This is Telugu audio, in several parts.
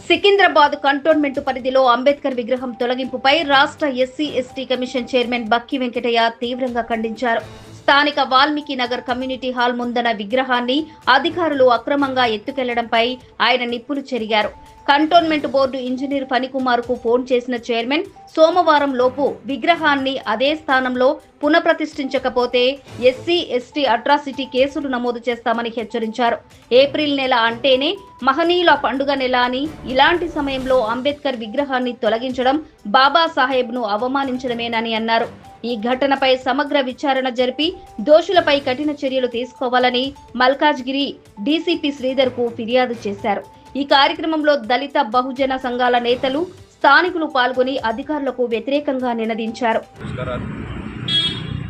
సికింద్రాబాద్ కంటోన్మెంట్ పరిధిలో అంబేద్కర్ విగ్రహం తొలగింపుపై రాష్ట్ర ఎస్సీ ఎస్టీ కమిషన్ చైర్మన్ బక్కి వెంకటయ్య తీవ్రంగా ఖండించారు. స్థానిక వాల్మీకి నగర్ కమ్యూనిటీ హాల్ ముందన విగ్రహాన్ని అధికారులు అక్రమంగా ఎత్తుకెళ్లడంపై ఆయన నిప్పులు చెరిగారు. కంటోన్మెంట్ బోర్డు ఇంజనీర్ ఫణికుమార్ కు ఫోన్ చేసిన చైర్మన్ సోమవారం లోపు విగ్రహాన్ని అదే స్థానంలో పునఃప్రతిష్ఠించకపోతే ఎస్సీ ఎస్టీ అట్రాసిటీ కేసులు నమోదు చేస్తామని హెచ్చరించారు. ఏప్రిల్ నెల అంటేనే మహనీయుల పండుగ నెల అని, ఇలాంటి సమయంలో అంబేద్కర్ విగ్రహాన్ని తొలగించడం బాబాసాహెబ్ను అవమానించడమేనని అన్నారు. ఈ ఘటనపై సమగ్ర విచారణ జరిపి దోషులపై కఠిన చర్యలు తీసుకోవాలని మల్కాజ్గిరి డీసీపీ శ్రీధర్ కు ఫిర్యాదు చేశారు. ఈ కార్యక్రమంలో దళిత బహుజన సంఘాల నేతలు, స్థానికులు పాల్గొని అధికారులకు వ్యతిరేకంగా నినదించారు.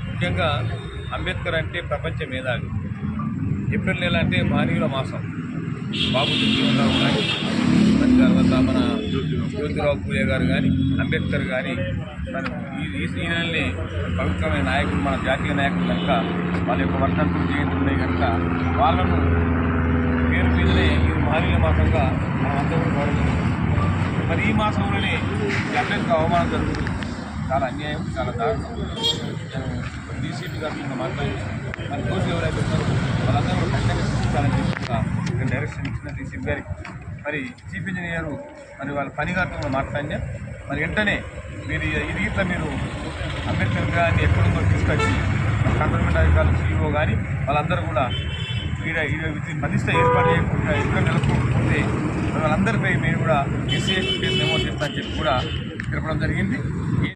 ముఖ్యంగా అంబేద్కర్ అంటే ప్రపంచ మేధావి. ఏప్రిల్ నెల అంటే మహనీయుల మాసం. బాబు జగజీవనరావు కానీ, తర్వాత మన జ్యోతిరావు పూలే గారు కానీ, అంబేద్కర్ కానీ, ఈ నెలని పవిత్రమైన నాయకులు, మన జాతీయ నాయకులు కనుక వాళ్ళ యొక్క వర్ధంతులు జయంతులు ఉన్నాయి కనుక వాళ్ళను పేరు మీదనే ఈ మహనీయుల మాసంగా మనం అందరూ కూడా గౌరవించాం. మరి ఈ మాసంలోనే అంబేద్కర్ అవమానం జరుగుతుంది. చాలా అన్యాయం, చాలా దారుణం. నేను డీసీపీ గారు మాట్లాడి మన దోషులు ఎవరైతే ఉన్నారో వాళ్ళందరూ కూడా ఖచ్చితంగా శిక్షించాలని చెప్పి డైరెక్షన్ ఇచ్చిన డీసీపీ గారికి, మరి చీఫ్ ఇంజనీరు మరి వాళ్ళ పని గారితో మాట్లాడినా మరి వెంటనే మీరు ఇది ఇట్లా మీరు అంబేద్కర్ విగ్రహాన్ని ఎక్కడుందో తీసుకొచ్చి కంటోన్మెంట్ అధికారులు, సీఈఓ కానీ వాళ్ళందరూ కూడా ప్రతిష్ట ఏర్పాటు చేయకుండా ఎక్కడ నెలకొంటే వాళ్ళందరిపై మీరు కూడా ఎస్సీ ఎస్టీ కేసు నమోదు చేస్తారని చెప్పి కూడా తెలపడం జరిగింది.